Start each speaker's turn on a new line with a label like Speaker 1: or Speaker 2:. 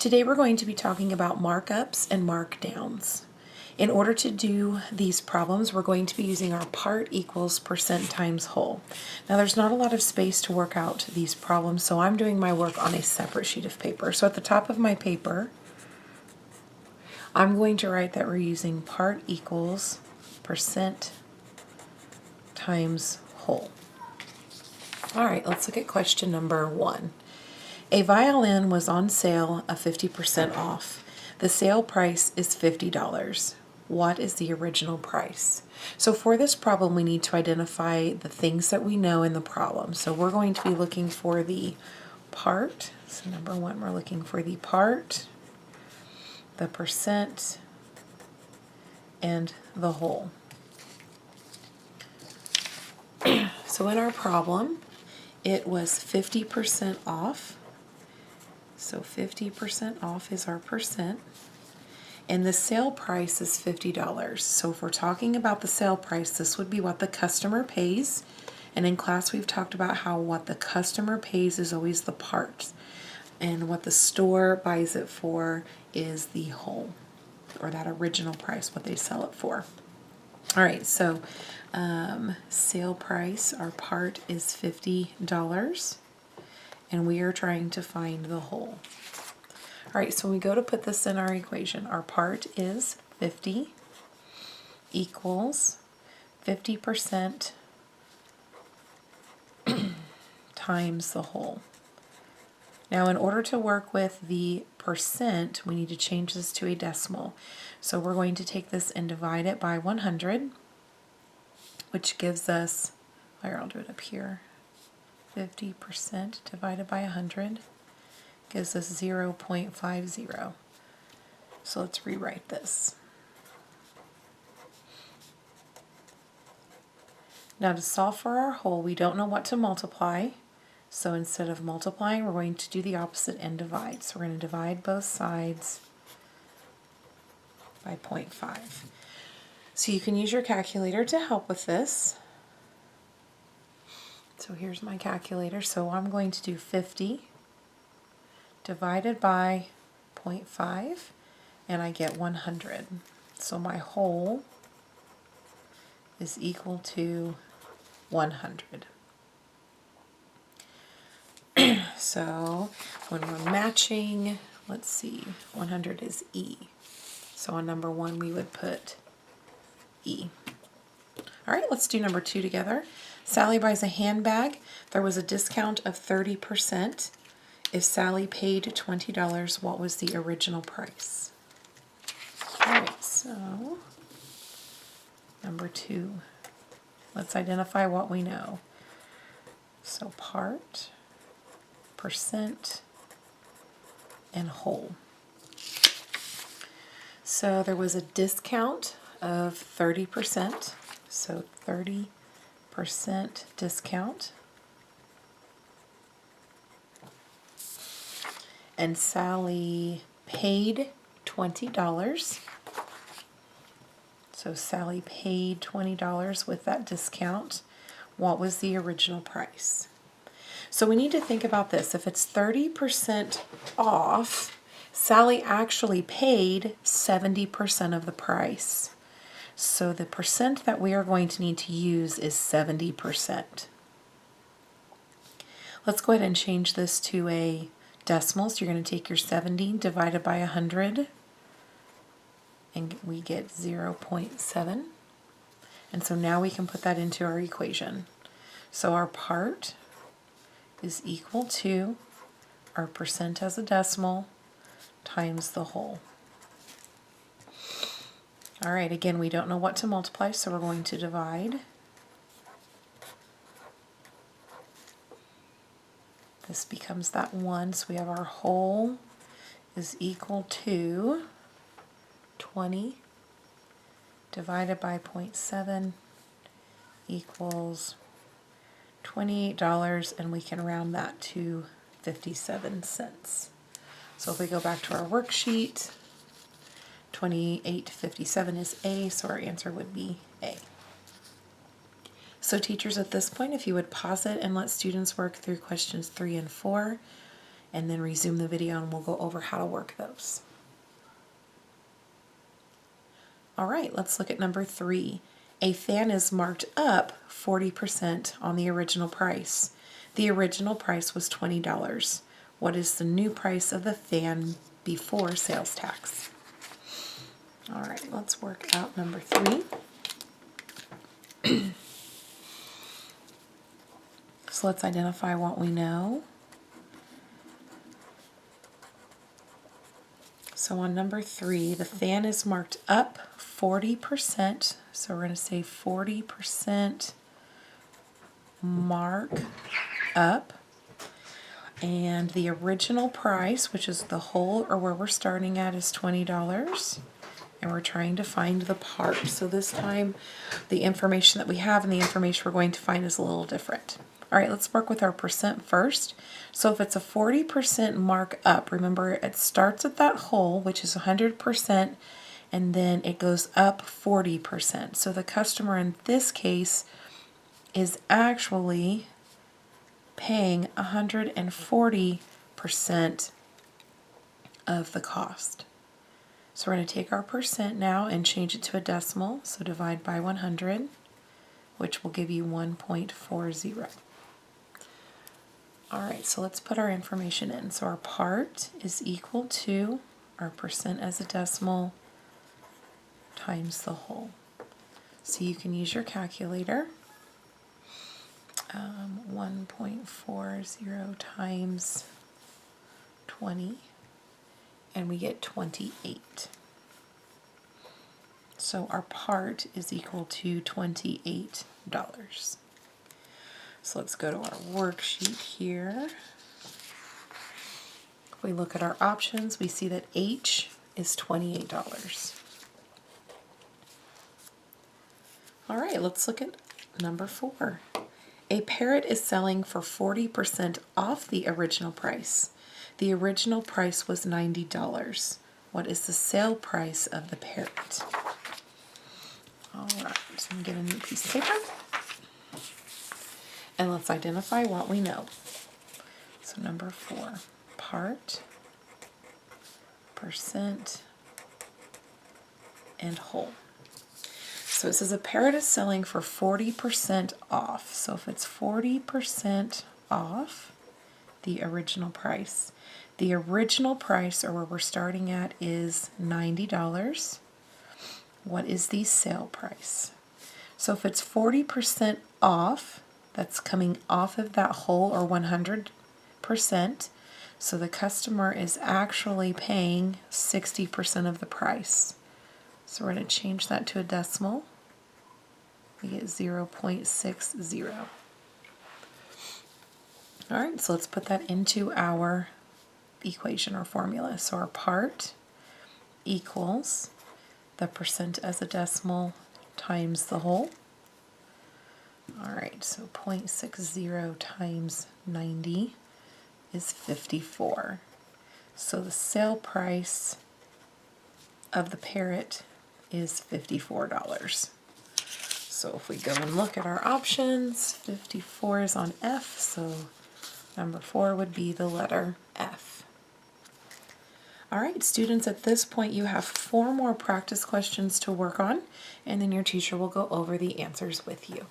Speaker 1: Today we're going to be talking about markups and markdowns. In order to do these problems, we're going to be using our part equals percent times whole. Now there's not a lot of space to work out these problems, so I'm doing my work on a separate sheet of paper. So at the top of my paper, I'm going to write that we're using part equals percent times whole. All right, let's look at question number 1. A violin was on sale of 50% off. The sale price is $50. What is the original price? So for this problem, we need to identify the things that we know in the problem. So we're going to be looking for the part. So number 1, we're looking for the part, the percent, and the whole. So in our problem, it was 50% off. So 50% off is our percent. And the sale price is $50. So if we're talking about the sale price, this would be what the customer pays. And in class, we've talked about how what the customer pays is always the part. And what the store buys it for is the whole, or that original price, what they sell it for. All right, so sale price, our part is $50. And we are trying to find the whole. All right, so when we go to put this in our equation, our part is 50 equals 50% times the whole. Now, in order to work with the percent, we need to change this to a decimal. So we're going to take this and divide it by 100, which gives us, here, I'll do it up here. 50% divided by 100 gives us 0.50. So let's rewrite this. Now to solve for our whole, we don't know what to multiply. So instead of multiplying, we're going to do the opposite and divide. So we're going to divide both sides by 0.5. So you can use your calculator to help with this. So here's my calculator. So I'm going to do 50 divided by 0.5, and I get 100. So my whole is equal to 100. So when we're matching, let's see, 100 is E. So on number 1, we would put E. All right, let's do number 2 together. Sally buys a handbag. There was a discount of 30%. If Sally paid $20, what was the original price? All right, so number 2. Let's identify what we know. So part, percent, and whole. So there was a discount of 30%. So 30% discount. And Sally paid $20. So Sally paid $20 with that discount. What was the original price? So we need to think about this. If it's 30% off, Sally actually paid 70% of the price. So the percent that we are going to need to use is 70%. Let's go ahead and change this to a decimal. So you're going to take your 70 divided by 100, and we get 0.7. And so now we can put that into our equation. So our part is equal to our percent as a decimal times the whole. All right, again, we don't know what to multiply, so we're going to divide. This becomes that 1, so we have our whole is equal to 20 divided by 0.7 equals $28, and we can round that to 57 cents. So if we go back to our worksheet, 28.57 is A, so our answer would be A. So teachers, at this point, if you would pause it and let students work through questions 3 and 4, and then resume the video and we'll go over how to work those. All right, let's look at number 3. A fan is marked up 40% on the original price. The original price was $20. What is the new price of the fan before sales tax? All right, let's work out number 3. So let's identify what we know. So on number 3, the fan is marked up 40%. So we're going to say 40% mark up. And the original price, which is the whole or where we're starting at, is $20. And we're trying to find the part. So this time the information that we have and the information we're going to find is a little different. All right, let's work with our percent first. So if it's a 40% mark up, remember it starts at that whole, which is 100%, and then it goes up 40%. So the customer in this case is actually paying 140% of the cost. So we're going to take our percent now and change it to a decimal. So divide by 100, which will give you 1.40. All right, so let's put our information in. So our part is equal to our percent as a decimal times the whole. So you can use your calculator. 1.40 times 20, and we get 28. So our part is equal to $28. So let's go to our worksheet here. If we look at our options, we see that H is $28. All right, let's look at number 4. A parrot is selling for 40% off the original price. The original price was $90. What is the sale price of the parrot? All right, so I'm going to get a new piece of paper. And let's identify what we know. So number 4, part, percent, and whole. So it says a parrot is selling for 40% off. So if it's 40% off the original price, the original price, or where we're starting at, is $90. What is the sale price? So if it's 40% off, that's coming off of that whole or 100%. So the customer is actually paying 60% of the price. So we're going to change that to a decimal. We get 0.60. All right, so let's put that into our equation or formula. So our part equals the percent as a decimal times the whole. All right, so 0.60 times 90 is 54. So the sale price of the parrot is $54. So if we go and look at our options, 54 is on F, so number 4 would be the letter F. All right, students, at this point you have 4 more practice questions to work on, and then your teacher will go over the answers with you.